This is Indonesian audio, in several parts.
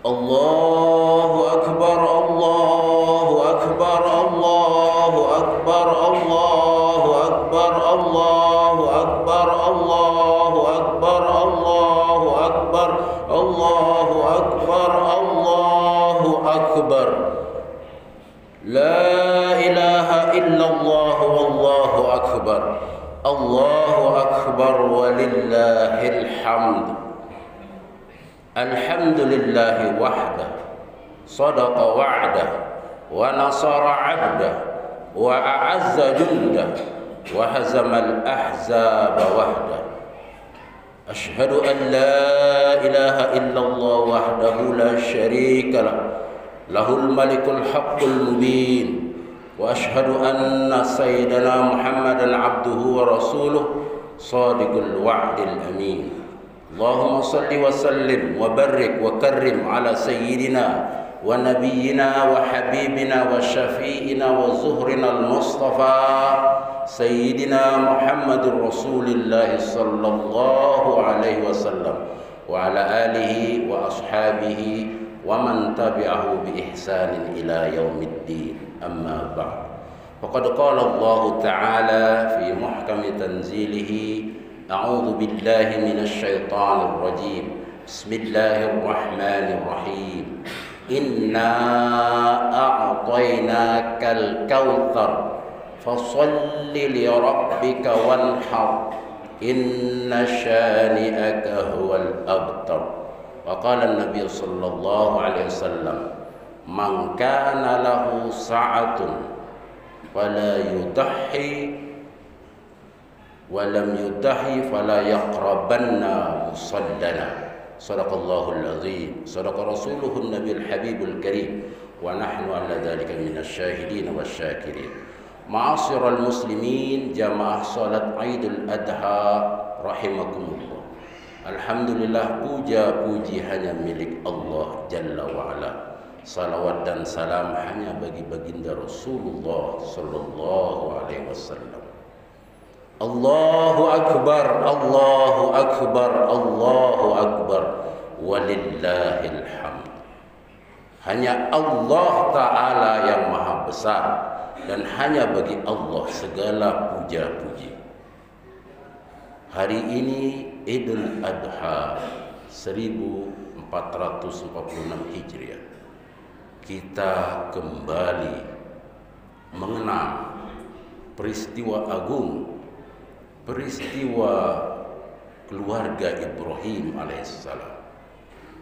الله أكبر الله أكبر الله أكبر الله أكبر الله أكبر الله أكبر الله أكبر الله أكبر الله أكبر لا إله إلا الله والله أكبر الله أكبر ولله الحمد الحمد لله وحده صدق وعده ونصر عبده وأعز جنده وهزم الأحزاب وحده أشهد أن لا إله إلا الله وحده لا شريك له له الملك الحق المبين وأشهد أن سيدنا محمدا عبده ورسوله صادق الوعد الأمين اللهم صل وسلم وبارك وكرم على سيدنا ونبينا وحبيبنا وشفيئنا وزهرنا المصطفى سيدنا محمد رسول الله صلى الله عليه وسلم وعلى آله وأصحابه ومن تبعه بإحسان إلى يوم الدين أما بعد فقد قال الله تعالى في محكم تنزيله أعوذ بالله من الشيطان الرجيم بسم الله الرحمن الرحيم إنا أعطيناك الكوثر فصل لربك وانحر إن شانئك هو الأبتر وقال النبي صلى الله عليه وسلم من كان له سعة فلا يضحي ولم يضحي فلا يقربن مصلنا صدق الله العظيم صدق رسوله النبي الحبيب الكريم ونحن على ذلك من الشاهدين والشاكرين معاشر المسلمين جماعة صلاة عيد الأضحى rahimakumullah. Alhamdulillah, puja-puji hanya milik Allah Jalla wa'ala. Salawat dan salam hanya bagi baginda Rasulullah Sallallahu Alaihi Wasallam. Allahu Akbar, Allahu Akbar, Allahu Akbar, walillahil hamd. Hanya Allah Ta'ala yang maha besar, dan hanya bagi Allah segala puja-puji. Hari ini Idul Adha 1446 Hijriah. Kita kembali mengenang peristiwa agung, peristiwa keluarga Ibrahim alaihissalam.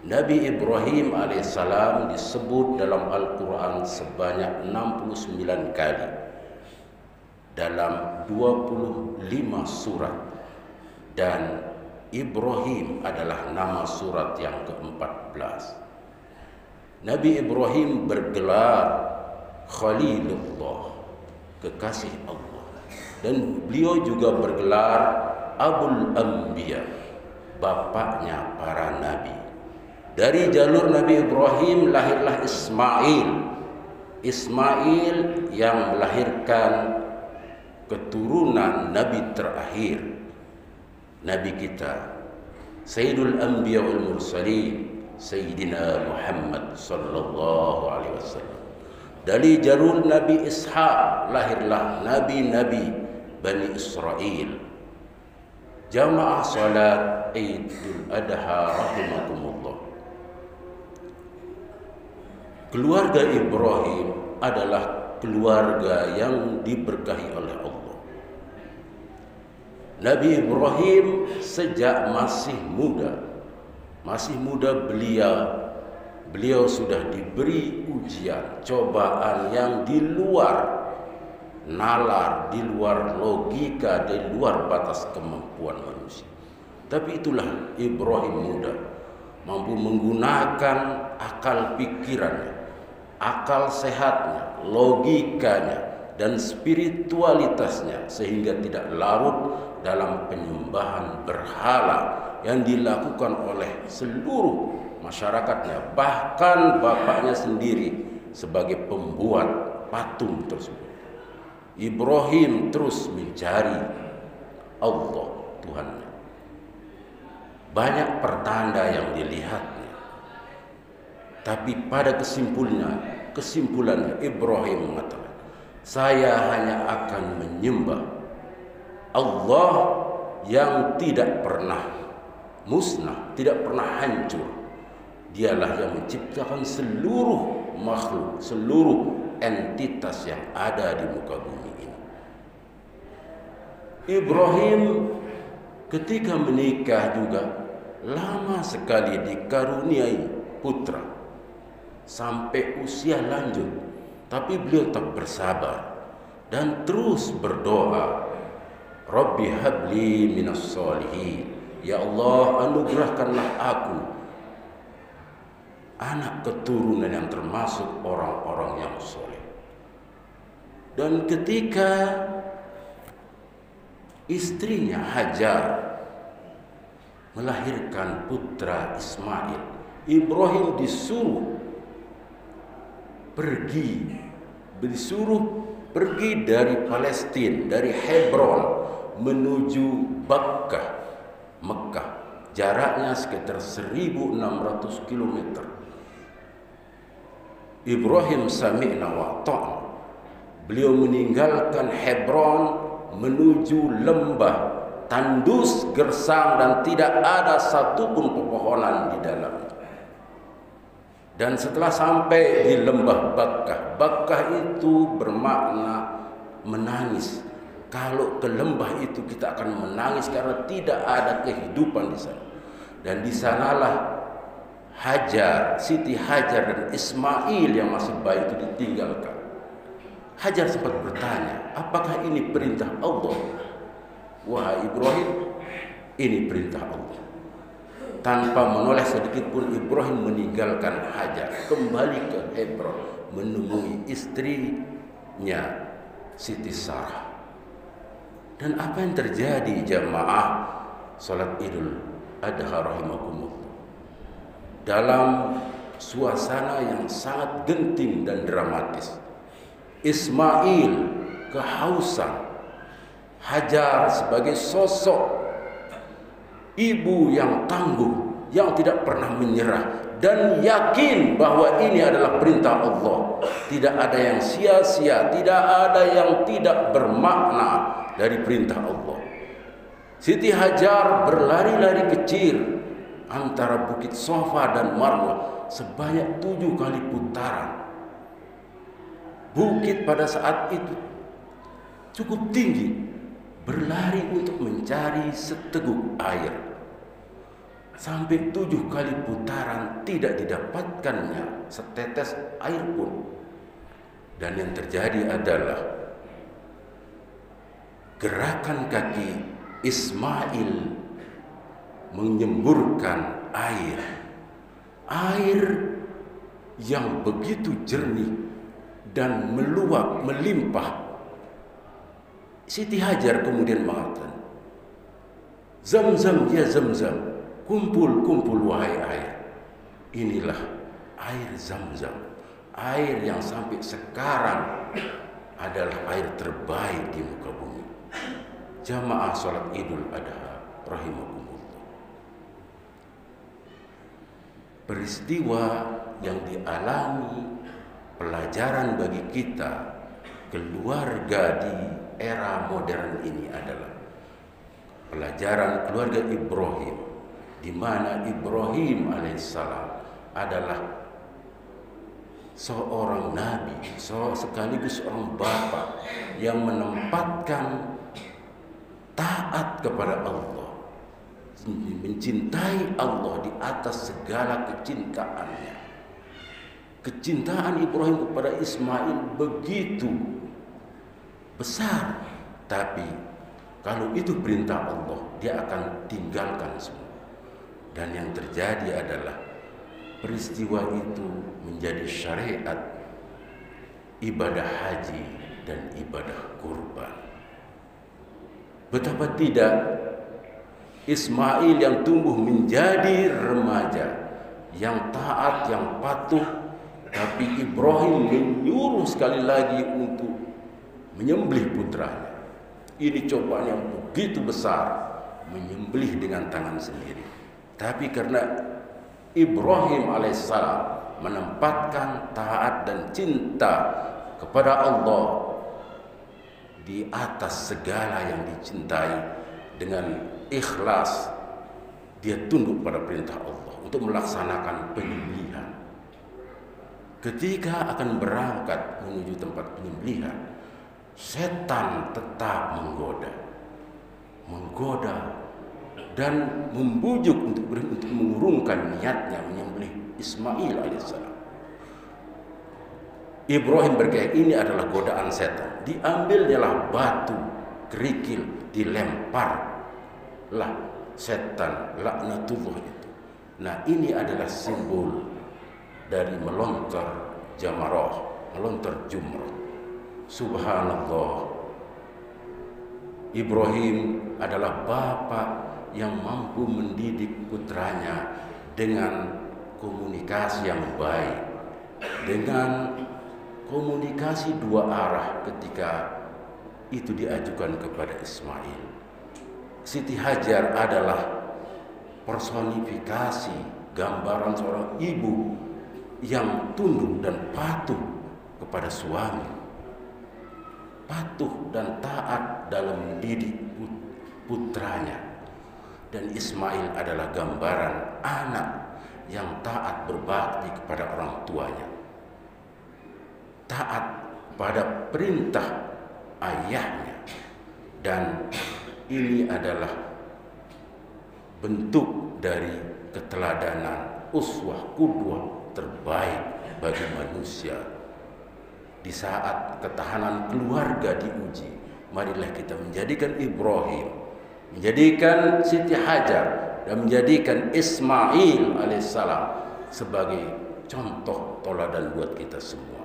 Nabi Ibrahim alaihissalam disebut dalam Al-Quran sebanyak 69 kali dalam 25 surat, dan Ibrahim adalah nama surat yang ke-14. Nabi Ibrahim bergelar Khalilullah, kekasih Allah, dan beliau juga bergelar Abul Anbiya, bapaknya para nabi. Dari jalur Nabi Ibrahim lahirlah Ismail. Ismail yang melahirkan keturunan nabi terakhir, nabi kita Sayyidul Anbiya wal Mursalin, Sayyidina Muhammad sallallahu alaihi wasallam. Dari jalur Nabi Ishaq lahirlah nabi-nabi Bani Israel. Jamaah salat Idul Adha rahimakumullah. Keluarga Ibrahim adalah keluarga yang diberkahi oleh Allah. Nabi Ibrahim sejak masih muda beliau sudah diberi ujian, cobaan yang di luar nalar, di luar logika, di luar batas kemampuan manusia. Tapi itulah Ibrahim muda, mampu menggunakan akal pikirannya, akal sehatnya, logikanya, dan spiritualitasnya, sehingga tidak larut dalam penyembahan berhala yang dilakukan oleh seluruh masyarakatnya, bahkan bapaknya sendiri sebagai pembuat patung tersebut. Ibrahim terus mencari Allah Tuhannya. Banyak pertanda yang dilihatnya. Tapi pada kesimpulannya Ibrahim mengatakan, saya hanya akan menyembah Allah yang tidak pernah musnah, tidak pernah hancur. Dialah yang menciptakan seluruh makhluk, seluruh entitas yang ada di muka bumi ini. Ibrahim ketika menikah juga lama sekali dikaruniai putra sampai usia lanjut, tapi beliau tetap bersabar dan terus berdoa, Rabbi habli minas solihin, ya Allah anugerahkanlah aku anak keturunan yang termasuk orang-orang yang soleh. Dan ketika istrinya Hajar melahirkan putra Ismail, Ibrahim disuruh pergi dari Palestina, dari Hebron menuju Mekah. Jaraknya sekitar 1.600 km. Ibrahim sami'na wa ta'na. Beliau meninggalkan Hebron menuju lembah tandus, gersang, dan tidak ada satupun pepohonan di dalamnya. Dan setelah sampai di lembah Bakkah itu bermakna menangis. Kalau ke lembah itu kita akan menangis karena tidak ada kehidupan di sana. Dan di sanalah Siti Hajar dan Ismail yang masih bayi itu ditinggalkan. Hajar sempat bertanya, apakah ini perintah Allah? Wahai Ibrahim, ini perintah Allah. Tanpa menoleh sedikit pun Ibrahim meninggalkan Hajar, kembali ke Hebron menemui istrinya Siti Sarah. Dan apa yang terjadi jamaah salat Idul Adha rahimakumullah? Dalam suasana yang sangat genting dan dramatis, Ismail kehausan, Hajar sebagai sosok ibu yang tangguh, yang tidak pernah menyerah dan yakin bahwa ini adalah perintah Allah. Tidak ada yang sia-sia, tidak ada yang tidak bermakna dari perintah Allah. Siti Hajar berlari-lari kecil antara Bukit Sofa dan Marwah sebanyak 7 kali putaran. Bukit pada saat itu cukup tinggi, berlari untuk mencari seteguk air. Sampai 7 kali putaran tidak didapatkannya setetes air pun. Dan yang terjadi adalah gerakan kaki Ismail menyemburkan air yang begitu jernih dan meluap, melimpah. Siti Hajar kemudian mengatakan, Zamzam ya Zamzam, kumpul wahai air. Inilah air Zamzam, air yang sampai sekarang adalah air terbaik di muka bumi. Jamaah salat Idul Adha rahimakumullah. Peristiwa yang dialami pelajaran bagi kita keluarga di era modern ini adalah pelajaran keluarga Ibrahim, di mana Ibrahim alaihissalam adalah seorang nabi, sekaligus seorang bapa yang menempatkan taat kepada Allah, mencintai Allah di atas segala kecintaannya. Kecintaan Ibrahim kepada Ismail begitu besar, tapi kalau itu perintah Allah, dia akan tinggalkan semua. Dan yang terjadi adalah peristiwa itu menjadi syariat ibadah haji dan ibadah kurban. Betapa tidak Ismail yang tumbuh menjadi remaja, yang taat, yang patuh, tapi Ibrahim menyuruh sekali lagi untuk menyembelih putranya. Ini cobaan yang begitu besar, menyembelih dengan tangan sendiri. Tapi karena Ibrahim alaihissalam menempatkan taat dan cinta kepada Allah di atas segala yang dicintai. Dengan ikhlas dia tunduk pada perintah Allah untuk melaksanakan penyembelihan. Ketika akan berangkat menuju tempat penyembelihan, setan tetap menggoda dan membujuk untuk mengurungkan niatnya menyembelih Ismail alaihissalam. Ibrahim berkata ini adalah godaan setan. Diambilnyalah batu kerikil, dilemparlah setan laknatullah itu. Nah, ini adalah simbol dari melontar jamarah, melontar jumrah. Subhanallah, Ibrahim adalah bapak yang mampu mendidik putranya dengan komunikasi yang baik, dengan komunikasi dua arah ketika itu diajukan kepada Ismail. Siti Hajar adalah personifikasi gambaran seorang ibu yang tunduk dan patuh kepada suami, patuh dan taat dalam mendidik putranya. Dan Ismail adalah gambaran anak yang taat berbakti kepada orang tuanya, taat pada perintah ayahnya. Dan ini adalah bentuk dari keteladanan, uswah, qudwah terbaik bagi manusia. Di saat ketahanan keluarga diuji, marilah kita menjadikan Ibrahim, menjadikan Siti Hajar, dan menjadikan Ismail alaihissalam sebagai contoh teladan buat kita semua.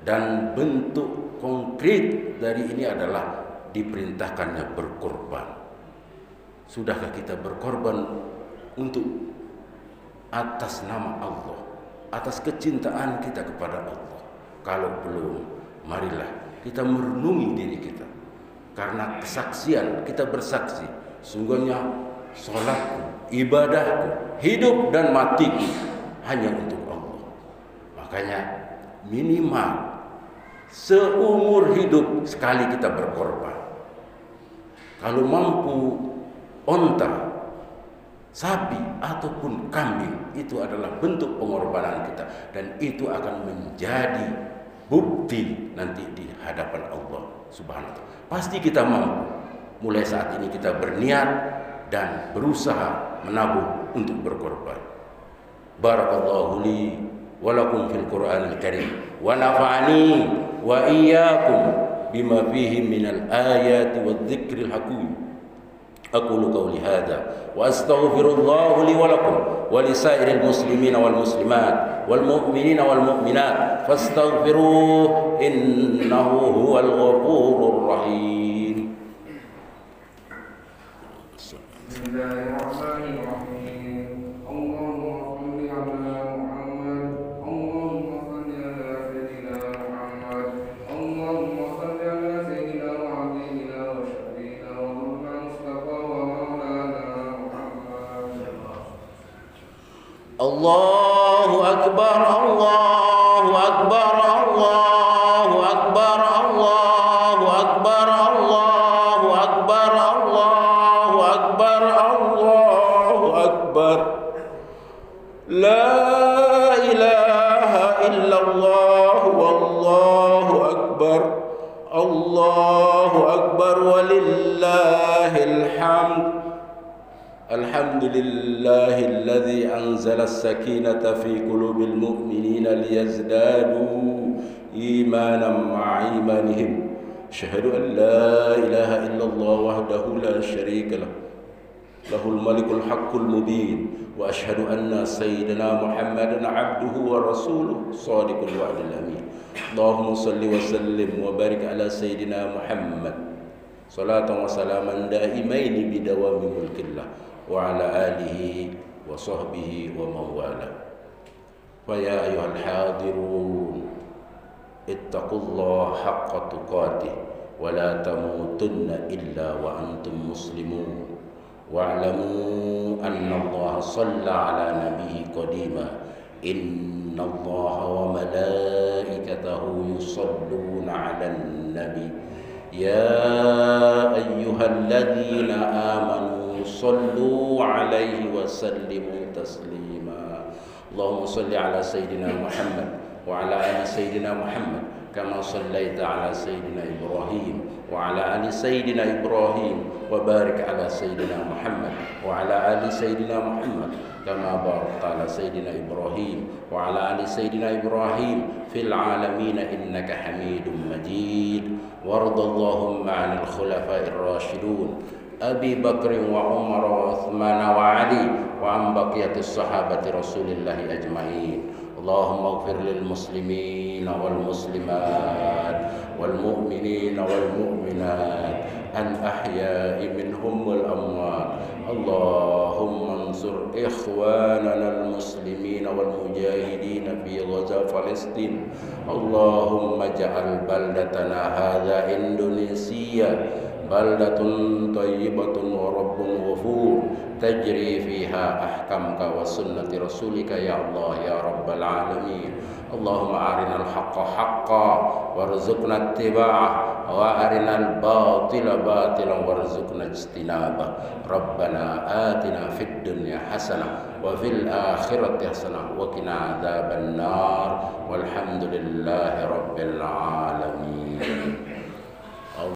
Dan bentuk konkret dari ini adalah diperintahkannya berkorban. Sudahkah kita berkorban untuk atas nama Allah, atas kecintaan kita kepada Allah? Kalau belum, marilah kita merenungi diri kita. Karena kesaksian, kita bersaksi, sungguhnya sholatku, ibadahku, hidup dan matiku hanya untuk Allah. Makanya minimal seumur hidup sekali kita berkorban. Kalau mampu onta, sapi ataupun kambing, itu adalah bentuk pengorbanan kita, dan itu akan menjadi bukti nanti di hadapan Allah Subhanahu wa ta'ala. Pasti kita mampu. Mulai saat ini kita berniat dan berusaha menabung untuk berkorban. Barakallahu li wa lakum fil Qur'anil Karim wa nafa'ani wa iyyakum bima fihi minal ayati wadh-dhikril hakim. Aqulu qawli hadza wa astaghfirullah li wa lakum wa li sairil muslimina wal muslimat wal mu'minina wal mu'minat fastaghfiruhu innahu huwal ghafurur rahim. Bismillahirrahmanirrahim. Allahu Akbar, Allahu Akbar, Allahu Akbar, Allahu Akbar, Allahu Akbar, Allahu Akbar, Allahu Akbar. La ilaha illallah, wallahu akbar, Allahu Akbar, walillahil hamd. Alhamdulillahilladzi anzala as-sakinata fi qulubil mu'minina liyazdadu imanan ma'a imanihim. Asyhadu an la ilaha illallah wahdahu la syarika lah, lahul malikul haqqul mubin, wa asyhadu anna sayyidina Muhammadan abduhu wa rasuluh shadiqul wa'dil amin. Allahumma salli wa sallim wa barik ala sayyidina Muhammad salatan wa salaman daimaini bidawami mulkillah wa ala alihi wa sahbihi wa mawala. Fa ya ayyuhal hadirun ittaqullaha haqqa tuqatih wa la tamutunna illa wa antum muslimun wa'lamu anna Allah shalla ala nabihi qadima inna Allah wa malaikatahu yusalluna ala nabi ya ayyuhalladzina amanu sallu alaihi wa sallimu taslima. Allahumma salli ala sayyidina Muhammad wa ala ali sayyidina Muhammad kama sallaita ala sayyidina Ibrahim wa ala ali sayyidina Ibrahim wa barik ala sayyidina Muhammad wa ala ali sayyidina Muhammad kama barakta ala sayyidina Ibrahim wa ala ali sayyidina Ibrahim fil alamin innaka Hamidum Majid. Wardallahumma 'anil khulafa'ir rasyidun Abi Bakr wa Umar wa Uthman wa Ali wa an baqiyatis sahabati Rasulillahi ajma'in. Allahumma ighfir lil muslimin wal muslimat wal mu'minin wal mu'minat al ahya'i minhum wal amwat. Allahumma ansur ikhwanana al muslimin wal mujahidin fi Gaza Palestin. Allahumma ja'al baldatana hadha Indonesia baldatun tayyibatun wa rabbun ghafur tajri fiha ahkamka wa sunnati rasulika ya Allah ya rabbal alamin. Allahumma arinal haqqa haqqa warzuqna ittiba'ah wa arinal batila batilan warzuqna ijtinabah. Rabbana atina fid dunya hasanah wa fil akhirati hasanah wa qina adzaban nar walhamdulillahi rabbil alamin.